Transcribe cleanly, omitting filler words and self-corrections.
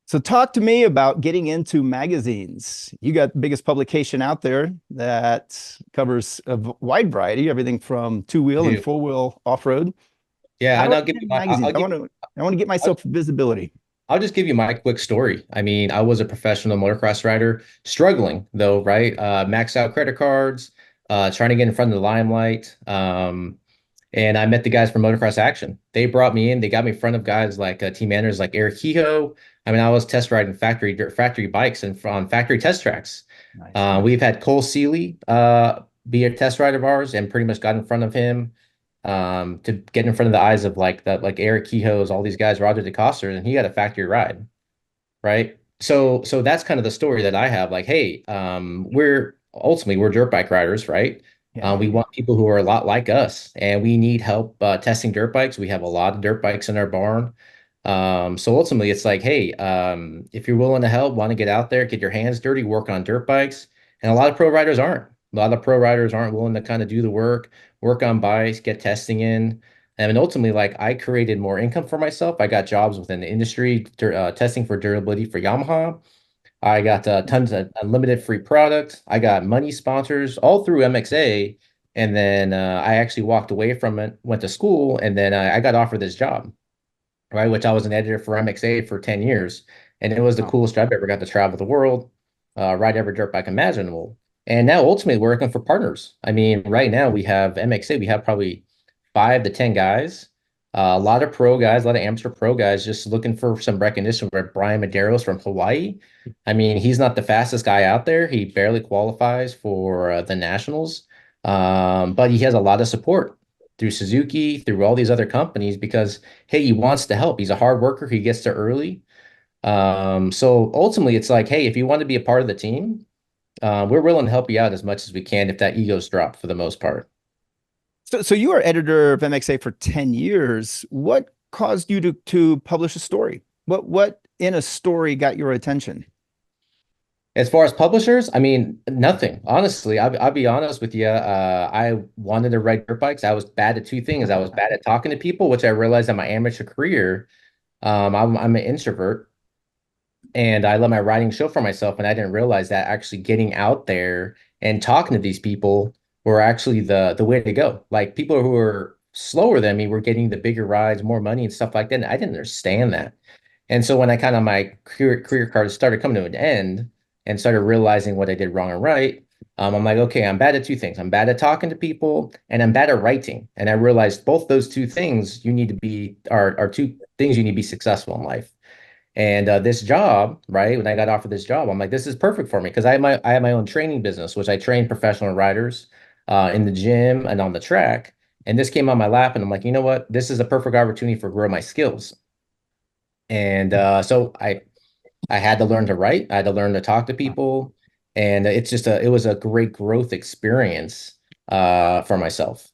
So talk to me about getting into magazines. You got the biggest publication out there that covers a wide variety, everything from two-wheel and Do. four-wheel off-road. Yeah, How and do I I'll give get you into my magazines? I want to get I'll, myself visibility. I'll just give you my quick story. I mean, I was a professional motocross rider, struggling though, right? Maxed out credit cards, trying to get in front of the limelight. And I met the guys from Motocross Action. They brought me in. They got me in front of guys like team managers like Eric Kehoe. I mean, I was test riding factory bikes and on factory test tracks. Nice. We've had Cole Seeley be a test rider of ours, and pretty much got in front of him to get in front of the eyes of like Eric Kehoe's, all these guys, Roger DeCoster, and he got a factory ride, right? So that's kind of the story that I have. Like, hey, we're dirt bike riders, right? Yeah. We want people who are a lot like us, and we need help testing dirt bikes. We have a lot of dirt bikes in our barn. So ultimately, it's like, hey, if you're willing to help, want to get out there, get your hands dirty, work on dirt bikes, and a lot of pro riders aren't. A lot of pro riders aren't willing to kind of do the work on bikes, get testing in. And ultimately, like I created more income for myself. I got jobs within the industry, testing for durability for Yamaha. I got tons of unlimited free product. I got money sponsors all through MXA. And then I actually walked away from it, went to school, and then I got offered this job, right? Which I was an editor for MXA for 10 years. And it was the Wow. coolest job ever. Got to travel the world, ride every dirt bike imaginable. And now ultimately we're working for partners. I mean, right now we have MXA, we have probably 5 to 10 guys, a lot of pro guys, a lot of amateur pro guys just looking for some recognition. Where Brian Medeiros from Hawaii, I mean, he's not the fastest guy out there. He barely qualifies for the nationals, but he has a lot of support through Suzuki, through all these other companies because hey, he wants to help. He's a hard worker. He gets there early. So ultimately, it's like, hey, if you want to be a part of the team, we're willing to help you out as much as we can if that ego's dropped for the most part. So you were editor of MXA for 10 years. What caused you to publish a story? What in a story got your attention? As far as publishers, I mean, nothing. Honestly, I'll be honest with you. I wanted to ride dirt bikes. I was bad at two things. I was bad at talking to people, which I realized in my amateur career. I'm an introvert, and I let my writing show for myself. And I didn't realize that actually getting out there and talking to these people were actually the way to go. Like people who were slower than me were getting the bigger rides, more money and stuff like that. And I didn't understand that. And so when I kind of my career card started coming to an end and started realizing what I did wrong and right, I'm like, okay, I'm bad at two things. I'm bad at talking to people and I'm bad at writing. And I realized both those two things you need to be are two things you need to be successful in life. And this job, right? When I got offered this job, I'm like, this is perfect for me because I have my own training business, which I train professional riders in the gym and on the track. And this came on my lap, and I'm like, you know what? This is a perfect opportunity for grow my skills. And so I had to learn to write. I had to learn to talk to people, and it was a great growth experience for myself.